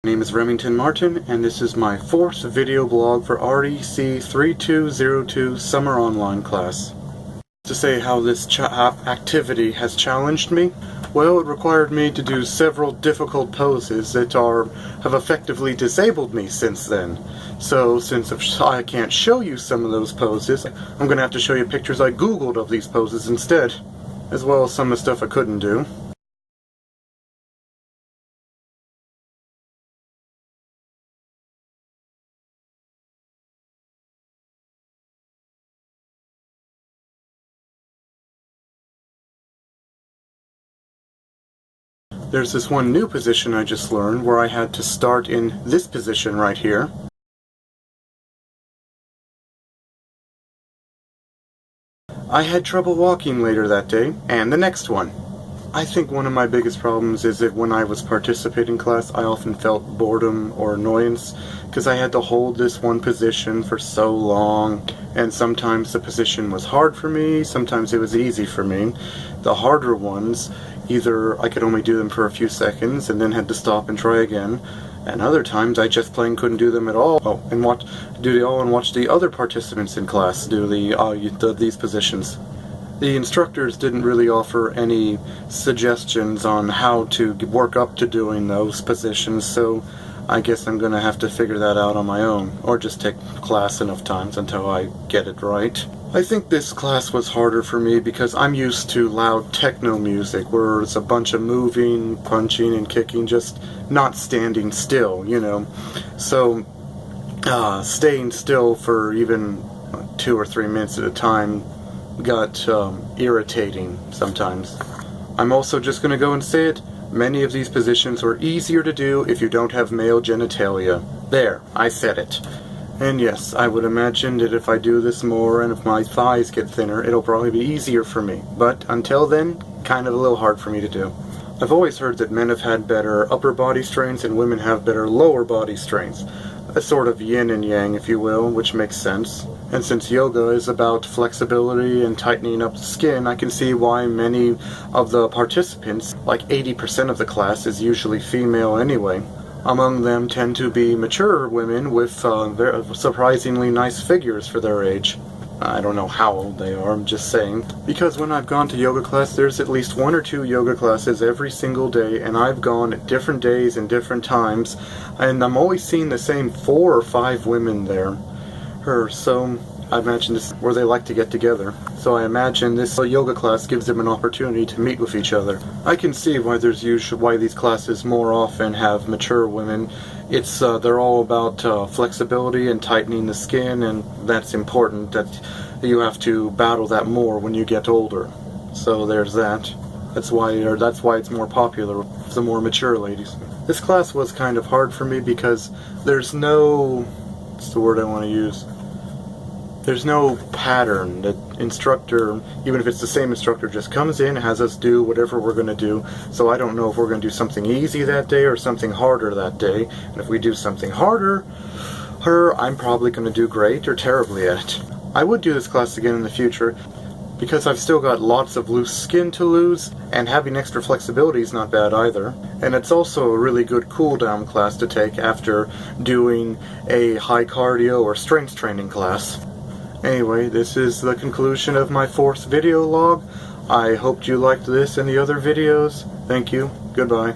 My name is Remington Martin, and this is my fourth video blog for REC-3202 Summer Online class. To say how this activity has challenged me, well, it required me to do several difficult poses that have effectively disabled me since then. So, since I can't show you some of those poses, I'm going to have to show you pictures I googled of these poses instead, as well as some of the stuff I couldn't do. There's this one new position I just learned where I had to start in this position right here. I had trouble walking later that day, and the next one. I think one of my biggest problems is that when I was participating in class, I often felt boredom or annoyance because I had to hold this one position for so long, and sometimes the position was hard for me, sometimes it was easy for me. The harder ones, either I could only do them for a few seconds and then had to stop and try again, and other times I just plain couldn't do them at all. And watch the other participants in class do these positions. The instructors didn't really offer any suggestions on how to work up to doing those positions, so I guess I'm gonna have to figure that out on my own, or just take class enough times until I get it right. I think this class was harder for me because I'm used to loud techno music where it's a bunch of moving, punching, and kicking, just not standing still, you know. So, staying still for even 2 or 3 minutes at a time got irritating sometimes. I'm also just going to go and say it, many of these positions were easier to do if you don't have male genitalia. There, I said it. And yes, I would imagine that if I do this more and if my thighs get thinner, it'll probably be easier for me. But until then, kind of a little hard for me to do. I've always heard that men have had better upper body strengths and women have better lower body strengths. A sort of yin and yang, if you will, which makes sense. And since yoga is about flexibility and tightening up the skin, I can see why many of the participants, like 80% of the class, is usually female anyway. Among them tend to be mature women with surprisingly nice figures for their age. I don't know how old they are, I'm just saying. Because when I've gone to yoga class, there's at least 1 or 2 yoga classes every single day, and I've gone at different days and different times, and I'm always seeing the same 4 or 5 women there. So I imagine this is where they like to get together. So I imagine this yoga class gives them an opportunity to meet with each other. I can see why why these classes more often have mature women. They're all about flexibility and tightening the skin, and that's important. That you have to battle that more when you get older. So there's that. That's why it's more popular with the more mature ladies. This class was kind of hard for me because there's no, what's the word I want to use? There's no pattern. The instructor, even if it's the same instructor, just comes in, has us do whatever we're going to do. So I don't know if we're going to do something easy that day or something harder that day. And if we do something harder, I'm probably going to do great or terribly at it. I would do this class again in the future because I've still got lots of loose skin to lose, and having extra flexibility is not bad either. And it's also a really good cool-down class to take after doing a high cardio or strength training class. Anyway, this is the conclusion of my 4th video log. I hoped you liked this and the other videos. Thank you. Goodbye.